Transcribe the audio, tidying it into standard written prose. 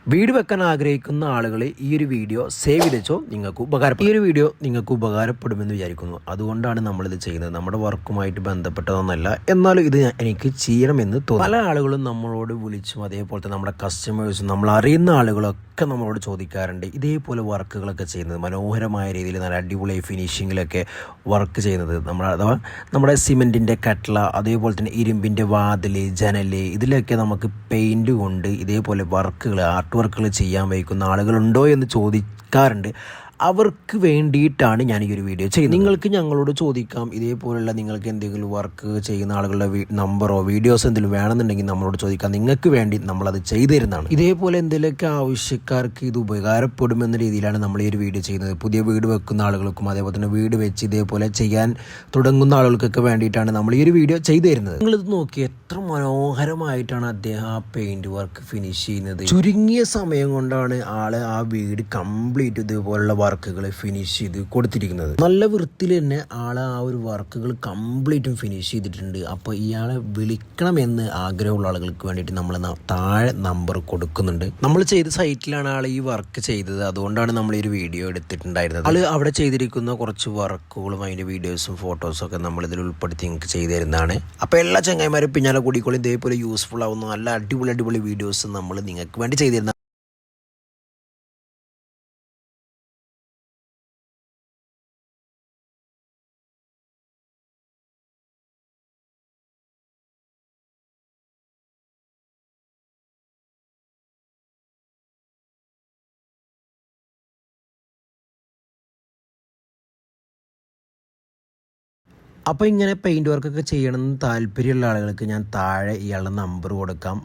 വീട് വെക്കാൻ ആഗ്രഹിക്കുന്ന ആളുകൾ ഈ ഒരു വീഡിയോ സേവ് ചെയ്ത് വെച്ചോ, നിങ്ങൾക്ക് ഉപകാരപ്പെടും. ഈ ഒരു വീഡിയോ നിങ്ങൾക്ക് ഉപകാരപ്പെടുമെന്ന് വിചാരിക്കുന്നു. അതുകൊണ്ടാണ് നമ്മളിത് ചെയ്യുന്നത്. നമ്മുടെ വർക്കുമായിട്ട് ബന്ധപ്പെട്ടതൊന്നല്ല, എന്നാലും ഇത് എനിക്ക് ചെയ്യണമെന്ന് തോന്നുന്നു. പല ആളുകളും നമ്മളോട് വിളിച്ചും അതേപോലെ തന്നെ നമ്മുടെ കസ്റ്റമേഴ്സും നമ്മൾ അറിയുന്ന ആളുകളൊക്കെ നമ്മളോട് ചോദിക്കാറുണ്ട് ഇതേപോലെ വർക്കുകളൊക്കെ ചെയ്യുന്നത്, മനോഹരമായ രീതിയിൽ നല്ല അടിപൊളി ഫിനിഷിങ്ങിലൊക്കെ വർക്ക് ചെയ്യുന്നത്. അഥവാ നമ്മുടെ സിമെൻറ്റിൻ്റെ കട്ട്ള, അതേപോലെ തന്നെ ഇരുമ്പിൻ്റെ വാതിൽ, ജനൽ, ഇതിലൊക്കെ നമുക്ക് പെയിൻറ്റ് കൊണ്ട് ഇതേപോലെ വർക്കുകൾ, ആർട്ട് വർക്കുകൾ ചെയ്യാൻ വയ്ക്കുന്ന ആളുകളുണ്ടോ എന്ന് ചോദിക്കാറുണ്ട്. അവർക്ക് വേണ്ടിയിട്ടാണ് ഞാൻ ഈ ഒരു വീഡിയോ ചെയ്യുന്നത്. നിങ്ങൾക്ക് ഞങ്ങളോട് ചോദിക്കാം, ഇതേപോലുള്ള നിങ്ങൾക്ക് എന്തെങ്കിലും വർക്ക് ചെയ്യുന്ന ആളുകളുടെ നമ്പറോ വീഡിയോസ് എന്തെങ്കിലും വേണമെന്നുണ്ടെങ്കിൽ നമ്മളോട് ചോദിക്കാം. നിങ്ങൾക്ക് വേണ്ടി നമ്മളത് ചെയ്തു തരുന്നതാണ്. ഇതേപോലെ എന്തെങ്കിലുമൊക്കെ ആവശ്യക്കാർക്ക് ഇത് ഉപകാരപ്പെടുമെന്ന രീതിയിലാണ് നമ്മൾ ഈ ഒരു വീഡിയോ ചെയ്യുന്നത്. പുതിയ വീട് വെക്കുന്ന ആളുകൾക്കും അതേപോലെ തന്നെ വീട് വെച്ച് ഇതേപോലെ ചെയ്യാൻ തുടങ്ങുന്ന ആളുകൾക്കൊക്കെ വേണ്ടിയിട്ടാണ് നമ്മൾ ഈ ഒരു വീഡിയോ ചെയ്തു തരുന്നത്. നിങ്ങളിത് നോക്കി എത്ര മനോഹരമായിട്ടാണ് അദ്ദേഹം ആ പെയിൻറ് വർക്ക് ഫിനിഷ് ചെയ്യുന്നത്. ചുരുങ്ങിയ സമയം കൊണ്ടാണ് ആള് ആ വീട് കംപ്ലീറ്റ് ഇതേപോലുള്ള വർക്കുകൾ ഫിനിഷ് ചെയ്ത് കൊടുത്തിരിക്കുന്നത്. നല്ല വൃത്തിയിൽ തന്നെ ആള് ആ ഒരു വർക്കുകൾ കംപ്ലീറ്റും ഫിനിഷ് ചെയ്തിട്ടുണ്ട്. അപ്പോൾ ഇയാളെ വിളിക്കണമെന്ന് ആഗ്രഹമുള്ള ആളുകൾക്ക് വേണ്ടിയിട്ട് നമ്മൾ താഴെ നമ്പർ കൊടുക്കുന്നുണ്ട്. നമ്മൾ ചെയ്ത സൈറ്റിലാണ് ആൾ ഈ വർക്ക് ചെയ്തത്. അതുകൊണ്ടാണ് നമ്മൾ ഈ ഒരു വീഡിയോ എടുത്തിട്ടുണ്ടായിരുന്നത്. ആള് അവിടെ ചെയ്തിരിക്കുന്ന കുറച്ച് വർക്കുകളും അതിൻ്റെ വീഡിയോസും ഫോട്ടോസും ഒക്കെ നമ്മൾ ഇതിൽ ഉൾപ്പെടുത്തി നിങ്ങൾക്ക് ചെയ്തു തരുന്നതാണ്. അപ്പോൾ എല്ലാ ചങ്ങായിമാരും പിന്നാലെ കൂടിക്കോളും. ഇതേപോലെ യൂസ്ഫുൾ ആവുന്ന നല്ല അടിപൊളി വീഡിയോസ് നമ്മൾ നിങ്ങൾക്ക് വേണ്ടി ചെയ്തു തരുന്ന. അപ്പോൾ ഇങ്ങനെ പെയിൻറ് വർക്കൊക്കെ ചെയ്യണമെന്ന് താല്പര്യമുള്ള ആളുകൾക്ക് ഞാൻ താഴെ ഇയാളുടെ നമ്പർ കൊടുക്കാം.